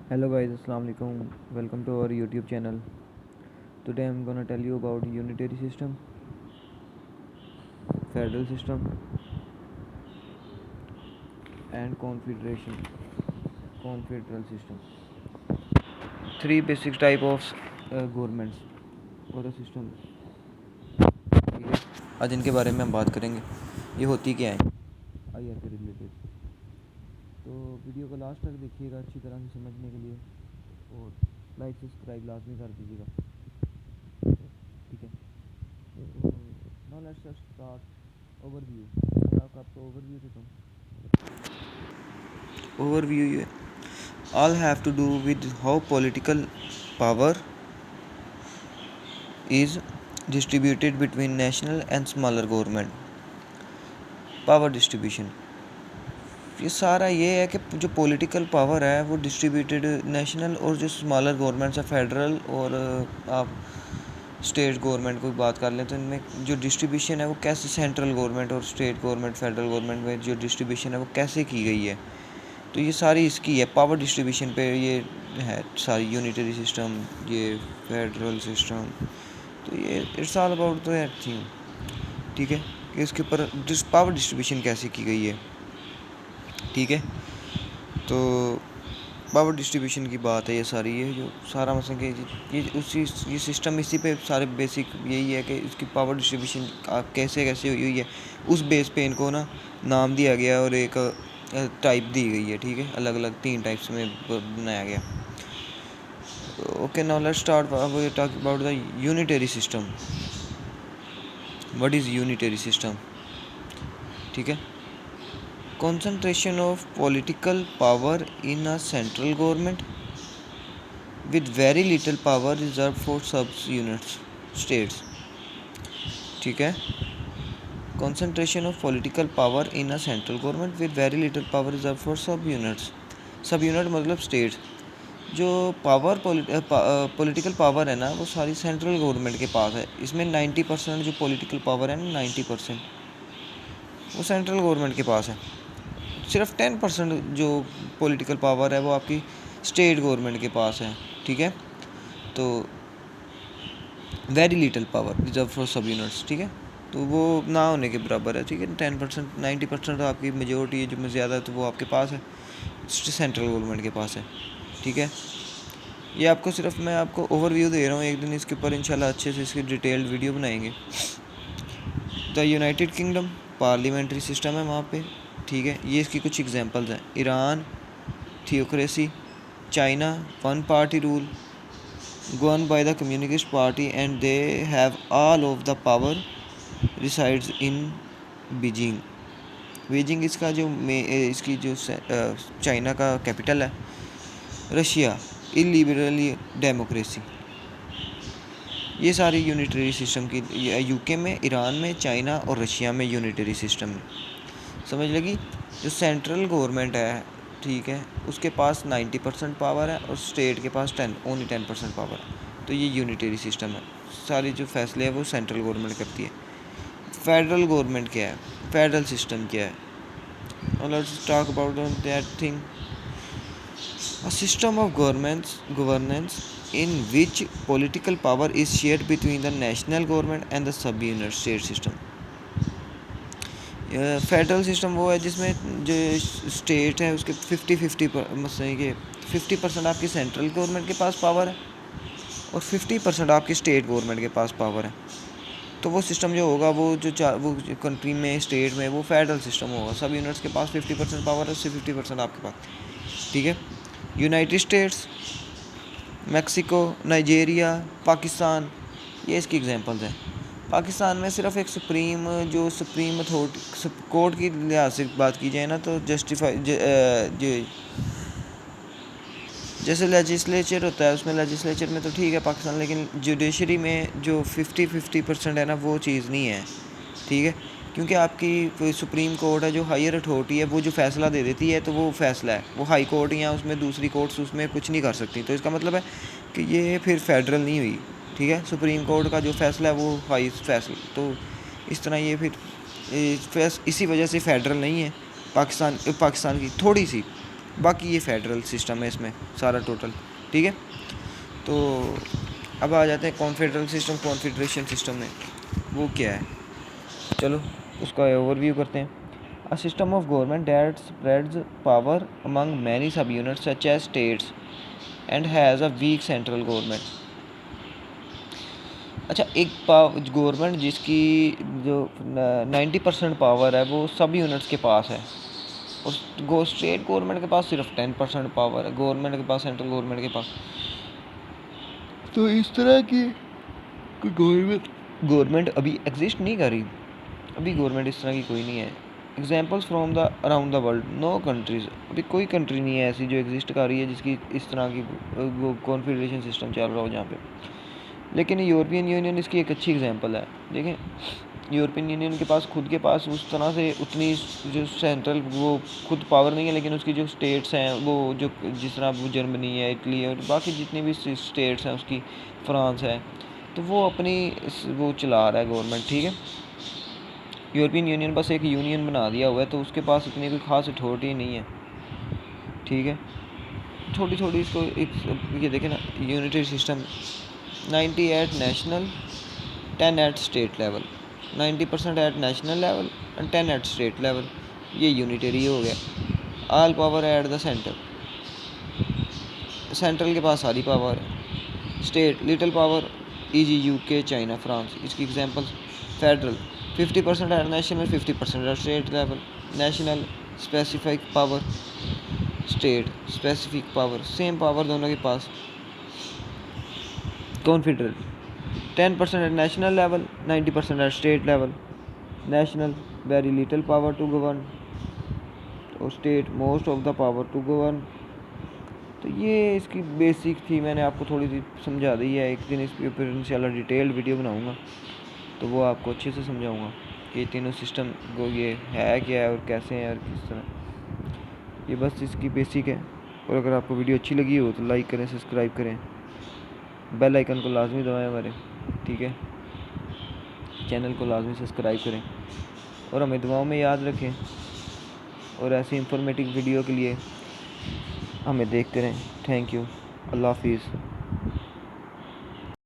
Hello guys, Assalamu alaikum. Welcome to our YouTube channel. Today I'm gonna tell you about unitary system, federal system, and confederal system. Three basic type of governments और system. ठीक है, आज इनके बारे में हम बात करेंगे. ये होती क्या है आईआर के रिलेटेड. तो वीडियो को लास्ट तक देखिएगा अच्छी तरह से समझने के लिए, और लाइक सब्सक्राइब लाजमी कर दीजिएगा. ठीक है, तो नाउ लेट्स स्टार्ट ओवरव्यू. मैं आपको ओवरव्यू देता हूँ. Overview all have to do with how political power is distributed between national and smaller government. Power distribution, ये सारा ये है कि जो पॉलिटिकल पावर है वो डिस्ट्रीब्यूटेड नेशनल और जो स्मॉलर गवर्नमेंट्स है फेडरल और आप स्टेट गवर्नमेंट को बात कर लें तो इनमें जो डिस्ट्रीब्यूशन है वो कैसे सेंट्रल गवर्नमेंट और स्टेट गवर्नमेंट फेडरल गवर्नमेंट में जो डिस्ट्रीब्यूशन है वो कैसे की गई है. तो ये सारी इसकी है पावर डिस्ट्रीब्यूशन पे ये है सारी यूनिटरी सिस्टम, ये फेडरल सिस्टम. तो ये it's all about the thing. ठीक है, कि इसके ऊपर पावर डिस्ट्रीब्यूशन कैसे की गई है. ठीक है, तो पावर डिस्ट्रीब्यूशन की बात है ये सारी. ये जो सारा मतलब कि ये सिस्टम इसी पे सारे बेसिक यही है कि इसकी पावर डिस्ट्रीब्यूशन कैसे कैसे हुई हुई है. उस बेस पे इनको ना नाम दिया गया और एक टाइप दी गई है. ठीक है, अलग अलग 3 टाइप्स में बनाया गया. Okay, now let's start talk about the unitary system. What is unitary system. ठीक है, concentration of political power in a central government with very little power reserved for sub-units states. ठीक है, concentration of political power in a central government with very little power reserved for sub-units. सब-यूनिट मतलब states. जो power political power है ना वो सारी central government के पास है. इसमें 90% जो पॉलिटिकल पावर है ना 90% वो सेंट्रल गवर्नमेंट के पास है. सिर्फ 10% जो पॉलिटिकल पावर है वो आपकी स्टेट गवर्नमेंट के पास है. ठीक है, तो very little power reserve for सब यूनिट्स. ठीक है, तो वो ना होने के बराबर है. ठीक है, 10% 90% तो आपकी मेजोरिटी है, जो ज़्यादा तो वो आपके पास है, सेंट्रल गवर्नमेंट के पास है. ठीक है, ये आपको सिर्फ मैं आपको ओवरव्यू दे रहा हूँ. एक दिन इसके ऊपर इंशाल्लाह अच्छे से इसकी डिटेल्ड वीडियो बनाएंगे. The United kingdom parliamentary system है वहाँ पे. ठीक है, ये इसकी कुछ एग्जांपल्स हैं. Iran theocracy, China one party rule govern by the communist party and they have all of the power resides in Beijing. Beijing इसका जो इसकी जो चाइना का कैपिटल है. Russia illiberal democracy. ये सारी यूनिटरी सिस्टम की यूके में, ईरान में, चाइना और रशिया में यूनिटरी सिस्टम है. समझ लगी. जो सेंट्रल गवर्नमेंट है, ठीक है, उसके पास 90% पावर है और स्टेट के पास ओनली 10% पावर है. तो ये यूनिटरी सिस्टम है. सारी जो फैसले हैं वो सेंट्रल गवर्नमेंट करती है. फेडरल गवर्नमेंट क्या है, फेडरल सिस्टम क्या है. Let's talk about that thing. A system of governance in which political power is shared between the national government and the sub-unit state system. Federal system वो है जिसमें जो स्टेट है उसके 50% आपकी सेंट्रल गवर्नमेंट के पास पावर है और 50% आपकी स्टेट गवर्नमेंट के पास पावर है. तो वो सिस्टम जो होगा वो वो कंट्री में स्टेट में वो फेडरल सिस्टम होगा. सब यूनिट्स के पास 50% पावर है, उससे 50% आपके पास. ठीक है, United states, Mexico, Nigeria, Pakistan, ये इसकी एग्जांपल्स हैं. पाकिस्तान में सिर्फ एक सुप्रीम अथॉरिटी कोर्ट की लिहाज से बात की जाए ना तो जैसे लेजिस्लेचर होता है उसमें लेजिस्लेचर में तो ठीक है पाकिस्तान, लेकिन जुडिशरी में जो 50% है ना वो चीज़ नहीं है. ठीक है, क्योंकि आपकी सुप्रीम कोर्ट है जो हायर अथॉरिटी है, वो जो फैसला दे देती है तो वो फैसला है, वो हाई कोर्ट या उसमें दूसरी कोर्ट्स उसमें कुछ नहीं कर सकती. तो इसका मतलब है कि ये फिर फेडरल नहीं हुई. ठीक है, सुप्रीम कोर्ट का जो फैसला है वो हाई फैसला. तो इस तरह ये फिर इसी वजह से फेडरल नहीं है पाकिस्तान की थोड़ी सी बाकी ये फेडरल सिस्टम है इसमें सारा टोटल, ठीक है। तो अब आ जाते हैं कॉन्फेडरल सिस्टम, कॉन्फेडरेशन सिस्टम में वो क्या है, चलो उसका ओवरव्यू करते हैं। A system of government that spreads power among many sub units such as states and has a weak central government. अच्छा, एक गवर्नमेंट जिसकी जो 90% पावर है वो सब यूनिट्स के पास है, और स्टेट गवर्नमेंट के पास सिर्फ 10% पावर है, गवर्नमेंट के पास, सेंट्रल गवर्नमेंट के पास। तो इस तरह की कोई गवर्नमेंट अभी एग्जिस्ट नहीं कर रही, अभी गवर्नमेंट इस तरह की कोई नहीं है। Examples from the around the world, no countries, अभी कोई कंट्री नहीं है ऐसी जो एग्जिस्ट कर रही है जिसकी इस तरह की वो कॉन्फेडरेशन सिस्टम चल रहा हो जहाँ पे। लेकिन यूरोपियन यूनियन इसकी एक अच्छी एग्जांपल है। देखें, यूरोपियन यूनियन के पास खुद के पास उस तरह से उतनी जो सेंट्रल वो खुद पावर नहीं है, लेकिन उसकी जो स्टेट्स हैं वो जो जिस तरह वो जर्मनी है, इटली है और बाकी जितनी भी स्टेट्स हैं उसकी, फ्रांस है, तो वो अपनी वो चला रहा है गवर्नमेंट, ठीक है। यूरोपियन यूनियन बस एक यूनियन बना दिया हुआ है, तो उसके पास इतनी कोई ख़ास अथॉरिटी नहीं है, ठीक है। छोटी छोटी इसको एक ये देखें ना, unitary system 90 at national, 10 at state level, 90% at national level and 10 at state level, ये यूनिटरी हो गया। All power at the centre, central के पास सारी पावर है। State little power, e g. UK, China, France, इसकी examples. Federal 50% at national, 50% at state level. National specific power, state specific power, same power दोनों के पास। Confederal 10% at national level, 90% at state level. National very little power to govern, और state most of the power to govern. तो ये इसकी basic थी, मैंने आपको थोड़ी सी समझा दी है। एक दिन इसके ऊपर इंशाल्लाह डिटेल्ड वीडियो बनाऊंगा, तो वो आपको अच्छे से समझाऊंगा कि तीनों सिस्टम को ये है क्या है और कैसे हैं और किस तरह। ये बस इसकी बेसिक है। और अगर आपको वीडियो अच्छी लगी हो तो लाइक करें, सब्सक्राइब करें, बेल आइकन को लाजमी दबाएं हमारे, ठीक है। चैनल को लाजमी सब्सक्राइब करें और हमें दुआओं में याद रखें। और ऐसी इंफॉर्मेटिव वीडियो के लिए हमें देखते रहें। थैंक यू, अल्लाह हाफिज़।